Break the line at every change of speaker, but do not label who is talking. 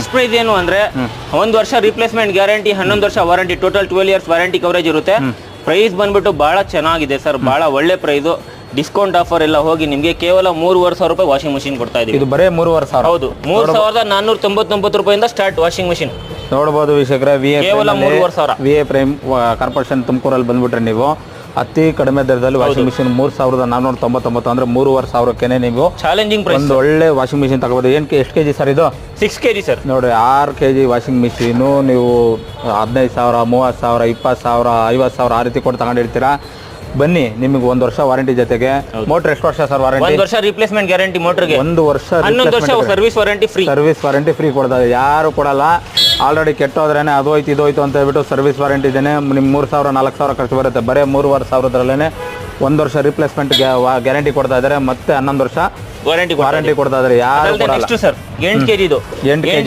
Fix price ಏನು ಅಂದ್ರೆ 1 ವರ್ಷ ರಿಪ್ಲೇಸ್ಮೆಂಟ್ ಗ್ಯಾರಂಟಿ, 11 ವರ್ಷ warranty, total 12 years warranty coverage ಇರುತ್ತೆ. ಪ್ರೈಸ್ ಬಂದ್ಬಿಟ್ಟು ಬಹಳ ಚೆನ್ನಾಗಿದೆ ಸರ್, ಬಹಳ ಒಳ್ಳೆ ಪ್ರೈಸು. ಡಿಸ್ಕೌಂಟ್ ಆಫರ್ ಎಲ್ಲ ಹೋಗಿ ನಿಮಗೆ ಕೇವಲ 3,500 ರೂಪಾಯಿ ವಾಷಿಂಗ್ ಮಷಿನ್ ಕೊಡ್ತಾ ಇದೀವಿ.
ಇದು ಬರೇ 3,500.
ಹೌದು, 3,499 ರೂಪಾಯಿಂದ ಸ್ಟಾರ್ಟ್ ವಾಷಿಂಗ್ ಮಷಿನ್.
ನೋಡ್ಬೋದು ವೀಕ್ಷಕರೇ,
ಕೇವಲ 3,500.
VA ಪ್ರೈಮ್ ಕಾರ್ಪೊರೇಷನ್ ತುಮಕೂರಲ್ಲಿ ಬಂದ್ಬಿಟ್ರೆ ನೀವು ಅತಿ ಕಡಿಮೆ ದರದಲ್ಲಿ ವಾಷಿಂಗ್ ಮಿಷಿನ್ 3,499 ಅಂದ್ರೆ 3,500ಕ್ಕೆ ನೀವು
ಚಾಲೆಂಜಿಂಗ್ ಪ್ರೈಸ್.
ಒಂದು ಒಳ್ಳೆ ವಾಷಿಂಗ್ ಮಿಷಿನ್ ತಗೋಬೋದು. ಎಷ್ಟು ಕೆಜಿ ಸರ್ ಇದು?
6 kg ಸರ್.
ನೋಡಿ 6 kg ವಾಷಿಂಗ್ ಮಿಷಿನು ನೀವು 15,000, 30,000, 20,000, 50,000 ಆ ರೀತಿ ಕೊಟ್ಟು ತಗೊಂಡಿರ್ತೀರಾ. ಬನ್ನಿ, ನಿಮಗೆ 1 ವರ್ಷ ವಾರಂಟಿ ಜೊತೆಗೆ. ಮೋಟರ್ ಎಷ್ಟು ವರ್ಷ ಸರ್ ವಾರಂಟಿ?
1 ವರ್ಷ ರಿಪ್ಲೇಸ್ಮೆಂಟ್ ಗ್ಯಾರಂಟಿ ಮೋಟರ್ಗೆ.
1 ವರ್ಷ
11 ವರ್ಷ service warranty free.
Service warranty free ಕೊಡ್ತಾರೆ, ಯಾರು ಕೊಡಲ್ಲ. ಆಲ್ರೆಡಿ ಕೆಟ್ಟೋದ್ರೇನೆ ಅದು ಹೋಯ್ತು ಇದು ಹೋಯ್ತು ಅಂತ ಹೇಳ್ಬಿಟ್ಟು ಸರ್ವಿಸ್ ವಾರಂಟಿ ಇದೇನೆ ನಿಮ್ಮ 3,000 4,000 ಖರ್ಚು ಬರುತ್ತೆ. ಬರೀ 3,500 1 ವರ್ಷ ರಿಪ್ಲೇಸ್ಮೆಂಟ್ ಗ್ಯಾರಂಟಿ ಕೊಡ್ತಾ ಇದ್ದಾರೆ, ಮತ್ತೆ 11 ವರ್ಷ
ವಾರಂಟಿ
ಕೊಡ್ತಾ ಇದ್ದಾರೆ. ಯಾರು
ನೆಕ್ಸ್ಟ್ ಸರ್ 8 kg ಇದು
8 kg